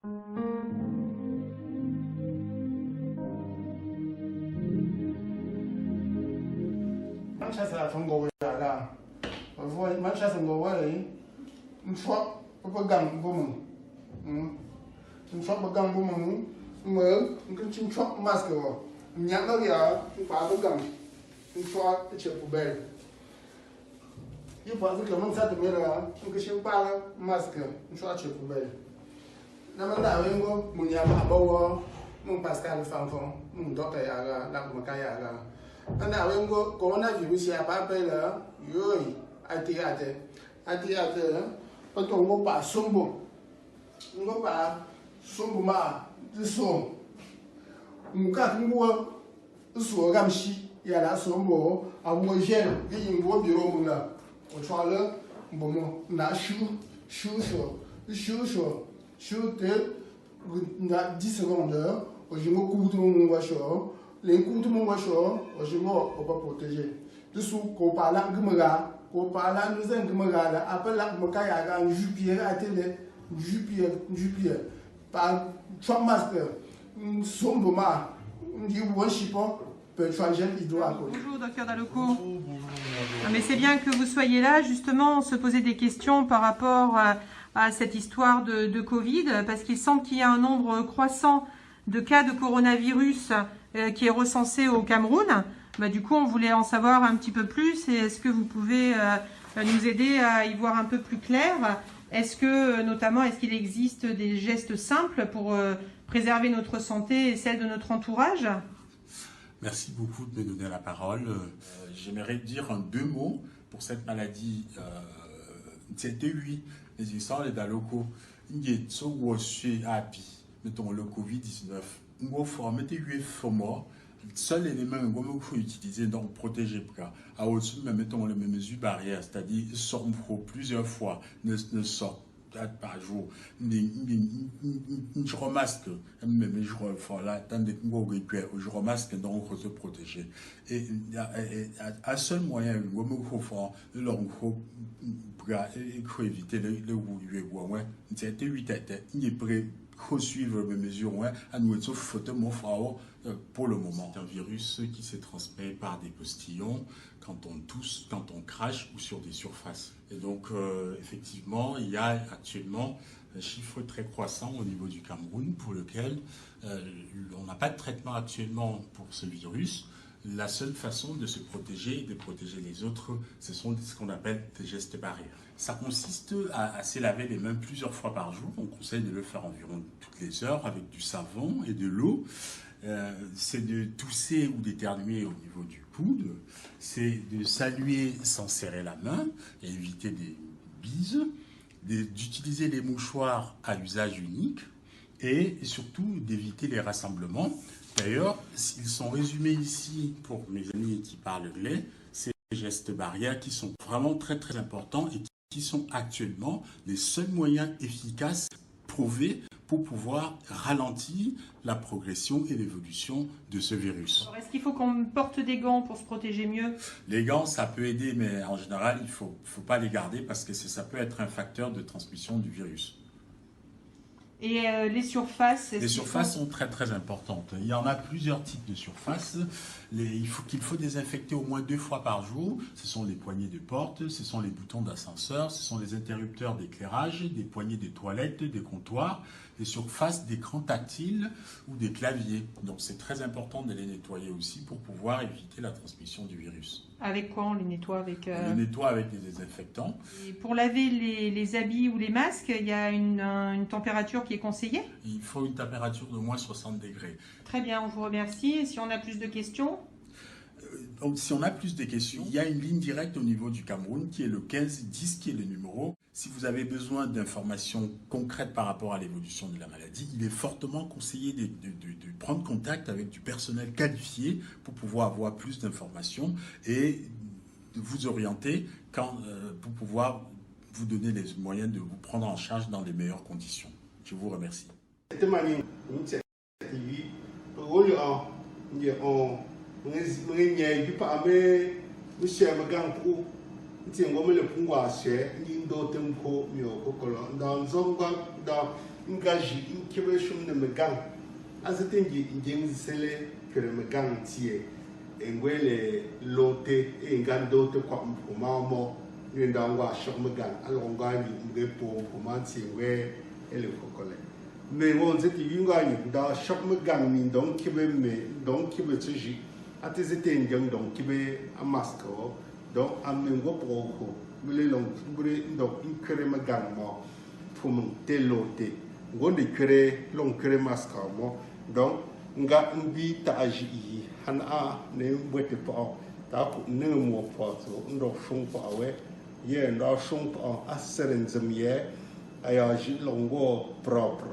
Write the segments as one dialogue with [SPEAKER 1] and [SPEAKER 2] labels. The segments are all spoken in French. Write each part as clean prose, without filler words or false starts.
[SPEAKER 1] Manchester Tongo Yaga. Manchester go away. Swap a gun woman. Swap a gun woman. Well, you can swap Moscow. Nyanga, father gun. Swap the chip bed. You pass the common set the mirror, you can power Moscow, swap chip bed. Namanda Wingo, Munyama Bower, Moon Pascal Fanfon, Moon Doctor Yaga, Lamakaya. And I will go coronavirus here, Papa, you, I theatre, but don't go past Sumbo. Go past Sumbuma, the song. Mukakumbo, Sugamshi, Yala Sumbo, a Mojen, being Wobiromuna, or Twala, Bomo, not shoe, not disseconde, or you go to Washo. Les coups de mon voiture, je m'en pas protéger. Dessous, qu'on parle en Gumara, qu'on parle en nous en Gumara, après la Mokaya, un Jupier à télé, Jupier, par trois masters, Somboma, du worshipper, peut changer l'idole.
[SPEAKER 2] Bonjour, docteur Dalloco. Mais c'est bien que vous soyez là, justement, se poser des questions par rapport à cette histoire de Covid, parce qu'il semble qu'il y a un nombre croissant de cas de coronavirus qui est recensé au Cameroun. Du coup, on voulait en savoir un petit peu plus. Et est-ce que vous pouvez nous aider à y voir un peu plus clair? Est-ce que, notamment, est-ce qu'il existe des gestes simples pour préserver notre santé et celle de notre entourage?
[SPEAKER 3] Merci beaucoup de me donner la parole. J'aimerais dire deux mots pour cette maladie. C'était oui, les histoires les Dalloco. Il y a mettons le Covid-19. Nous formons des UFO. Seul élément qu'il faut utiliser donc protéger à au-dessus, mais mettons les mesures barrières, c'est-à-dire sortir plusieurs fois, ne sort par jour. Je remasque, mais je remasque donc se protéger. Et un seul moyen, il faut éviter le goût. C'était 8 têtes. Il est prêt. Suivre les mesures à nous pour le moment. C'est un virus qui se transmet par des postillons quand on tousse, quand on crache ou sur des surfaces. Et donc, effectivement, il y a actuellement un chiffre très croissant au niveau du Cameroun pour lequel on n'a pas de traitement actuellement pour ce virus. La seule façon de se protéger et de protéger les autres, ce sont ce qu'on appelle des gestes barrières. Ça consiste à se laver les mains plusieurs fois par jour. On conseille de le faire environ toutes les heures avec du savon et de l'eau. C'est de tousser ou d'éternuer au niveau du coude. C'est de saluer sans serrer la main et éviter des bises. D'utiliser les mouchoirs à usage unique et surtout d'éviter les rassemblements. D'ailleurs, ils sont résumés ici pour mes amis qui parlent anglais, ces gestes barrières qui sont vraiment très très importants et qui sont actuellement les seuls moyens efficaces prouvés pour pouvoir ralentir la progression et l'évolution de ce virus.
[SPEAKER 2] Est-ce qu'il faut qu'on porte des gants pour se protéger mieux? Les
[SPEAKER 3] gants, ça peut aider, mais en général, il ne faut pas les garder parce que ça peut être un facteur de transmission du virus.
[SPEAKER 2] Et les surfaces?
[SPEAKER 3] Les surfaces sont très très importantes. Il y en a plusieurs types de surfaces. Il faut désinfecter au moins 2 fois par jour. Ce sont les poignées de porte, ce sont les boutons d'ascenseur, ce sont les interrupteurs d'éclairage, des poignées de toilettes, des comptoirs, les surfaces d'écran tactile ou des claviers. Donc c'est très important de les nettoyer aussi pour pouvoir éviter la transmission du virus.
[SPEAKER 2] Avec quoi on les nettoie? Avec
[SPEAKER 3] On les nettoie avec des désinfectants.
[SPEAKER 2] Et pour laver les habits ou les masques, il y a une température qui est conseillée?
[SPEAKER 3] Il faut une température de moins 60 degrés.
[SPEAKER 2] Très bien, on vous remercie. Et si on a plus de questions?
[SPEAKER 3] Donc, si on a plus de questions, il y a une ligne directe au niveau du Cameroun qui est le 1510, qui est le numéro. Si vous avez besoin d'informations concrètes par rapport à l'évolution de la maladie, il est fortement conseillé de prendre contact avec du personnel qualifié pour pouvoir avoir plus d'informations et de vous orienter pour pouvoir vous donner les moyens de vous prendre en charge dans les meilleures conditions. Je vous remercie.
[SPEAKER 1] ti ngom le pungwa she ni ndo tempo mi o kokolo nda nzongwa nda ngaji inkibe shum ne megang azetengi ngenzi sele kere megang tie engwele lote engando te kwa mpumamo ni nda ngwa shok megang alonga ni ngepo mpumati ngwe ele kokole me won zeti yunga ni nda shok megang ni ndon kibe me ndon kibe tsuji atezete ngeng ndon kibe amasko donc amengo proko mele long bre donc inkere megang mo pum telote gonde kere long kere maska mo donc nga mbi taji yi hana ne bwete pa ta ko ne mo pa so ndo shung pa we ye ndo shung pa aseren zemye ayaji longo propre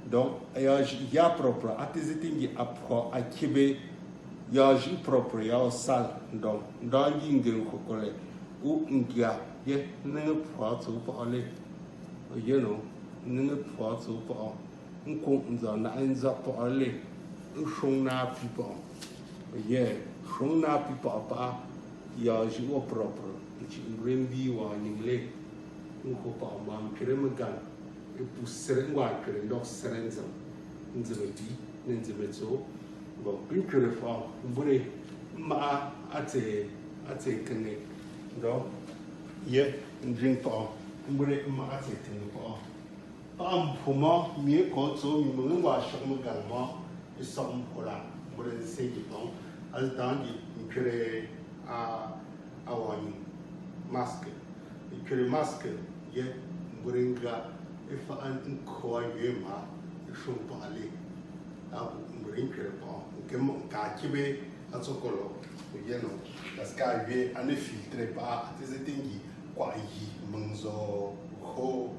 [SPEAKER 1] donc ayaji ya propre atezete ngi apro akibe yaji propre ya sal donc ndangi ngel ko kole u ngia ye ne pa so pa le you know nge pa so pa nko nza na nza pa le shong na people ye shong na people pa yaji o propre ci rembi wa nimle nko pa mam krem gan e pu serengwa krem do serenza nzebe bi nzebe so bon une que fois mbure ma ate kene do ye ndring pa mbure ma ate tene pa pa mpoma mi ko so mi mo ngwa shok gan ma isom kola mbure se di pa al tangi kre awani masque kre masque ye mbure nga ifa an ko ye ma shon pa ale mbure kre pa ka kibe atsokolo yeno parce qu'arrivé à ne filtrer pas tes étengi quoi yi manzo ho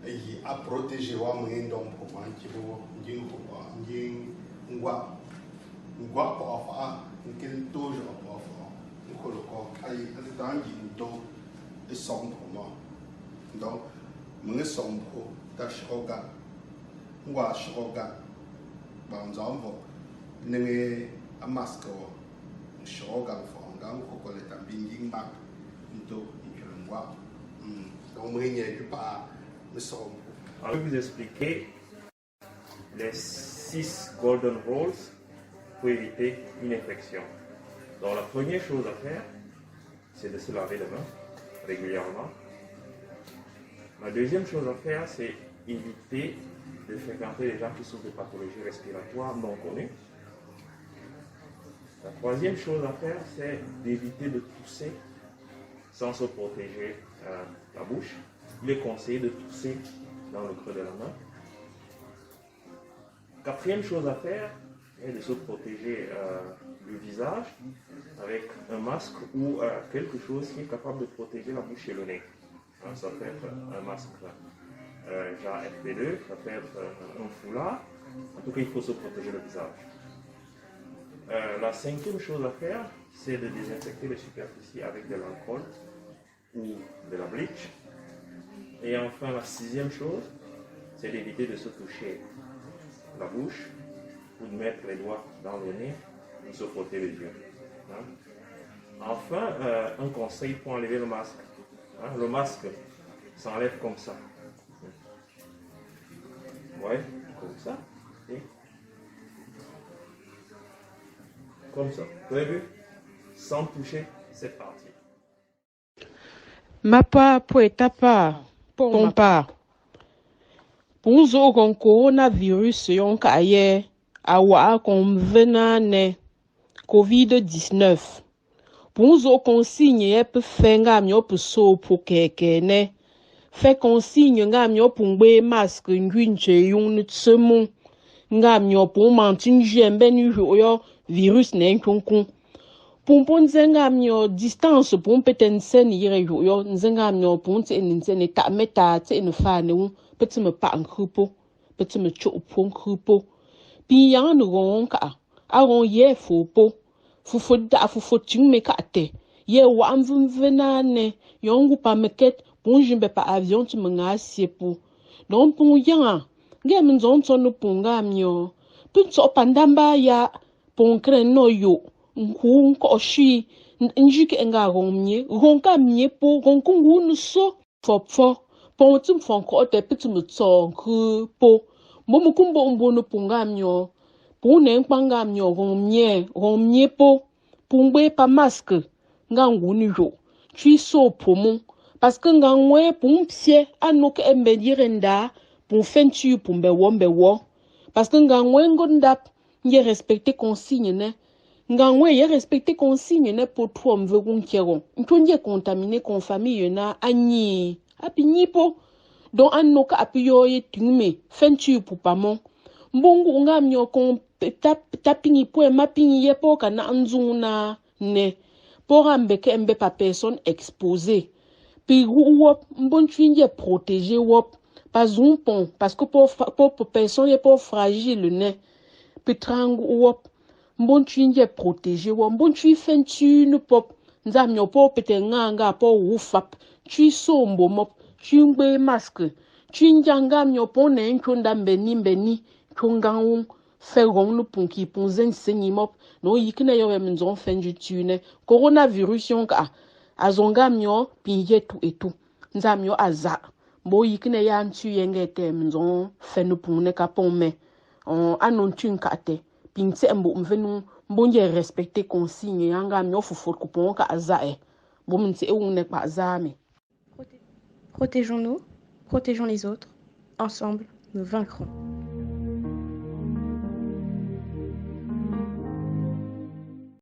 [SPEAKER 1] yi a protéger wa moyen donc pour moi qui bo ngin ko pa ngin ngwa pa fa ngin toje pa fa ko ko ai atangi do et son pour moi donc mon son pour ta shoga ngwa shoga ba nzambo nenge a masque shoga fo ngam ko ko le tambi ngba nto ikirangwa donc mwenye pas me sommes.
[SPEAKER 4] Je vais vous expliquer les 6 golden rules pour éviter une infection. Donc la première chose à faire, c'est de se laver les mains régulièrement. La deuxième chose à faire, c'est éviter de fréquenter les gens qui souffrent de pathologies respiratoires non connues. La troisième chose à faire, c'est d'éviter de tousser sans se protéger la bouche. Il est conseillé de tousser dans le creux de la main. Quatrième chose à faire est de se protéger le visage avec un masque ou quelque chose qui est capable de protéger la bouche et le nez. Ça peut être un masque genre FP2, ça peut être un foulard. En tout cas, il faut se protéger le visage. La cinquième chose à faire, c'est de désinfecter les superficies avec de l'alcool ou de la bleach. Et enfin, la sixième chose, c'est d'éviter de se toucher la bouche ou de mettre les doigts dans le nez ou se frotter les yeux. Enfin, un conseil pour enlever le masque. Le masque s'enlève comme ça. Ouais, comme ça. Et comme ça. Vous avez vu? Sans toucher cette partie.
[SPEAKER 5] Mapa poetapa pompa. Punzo kon coronavirus yon kaye awa kon venane COVID-19. Punzo consigne yep fenga myo puso po kekene. Fait consigne nga myo pungbe masque ngwinche yon tsemu. Nga myo po mantin jembe ni yo virus ne nkonkon. Pompon zenga myo distance pon peten sen yire yo nzenga myo pon te nsen ta meta te no fa ne wu peti me pa nkrupo peti me cho pon krupo pi yan no ronka aron ye fopo fufo da fufo ting me ka te ye wa amvum venane yongu pa meket pon jimbe pa avion ti menga siepo don pon yan nge min zon to no ponga myo pun so pandamba ya pon kren no yo nku nko shi Njuk nga romie, ronka mie po, ronkungu no so, fo. Pon tum fon ko te pitum tsong po. Momu kumbo mbono punga myo. Pune mpanga myo romie po. Pungbe pa masque. Nga nguni jo. Chui so pomo. Parce que nga ngwe pung psie anok embe direnda. Pung fentu pumbe wo. Parce que nga ngwe ngondap. Nye respecte consigne ne. Nga ngwe ye respecte consigne ne po tuo mve kunkeron. Ntonje contaminé kon famille na anyi. Api nipo. Don annoka api yo ye tingme. Fentu pupamon. Mbongu nga myo kon tapingi po mapingi ye po kana anzuna ne. Pour ambeke mbe pa personne exposée. Puis wop mbon tuinje protéger wop. Pas pon parce que pour personne est pas fragile ne. Puis trangu wop mbon tuinje protéger wop mbon tui fentu ne pop. Nzamyo po pete nga po wufap. Tui sombo mop. Tui ngbe masque. Tui njanga myo po ne nchonda mbeni. Chongang ferong no punki ponzen senyi mop. No yikine yo menzon fenju tune. Coronavirus yon ka. Azonga myo pinye tout et tout. Nzamyo aza. Bo yikine ya ntu yengete menzon fenu punne kapon me. Anon tun kate. Pinte mbo mvenu mbonje respecter consigne yanga myo fufot kupon ka aza e. Bo mnse e wune pa aza me.
[SPEAKER 6] Protégeons-nous, protégeons les autres. Ensemble, nous vaincrons.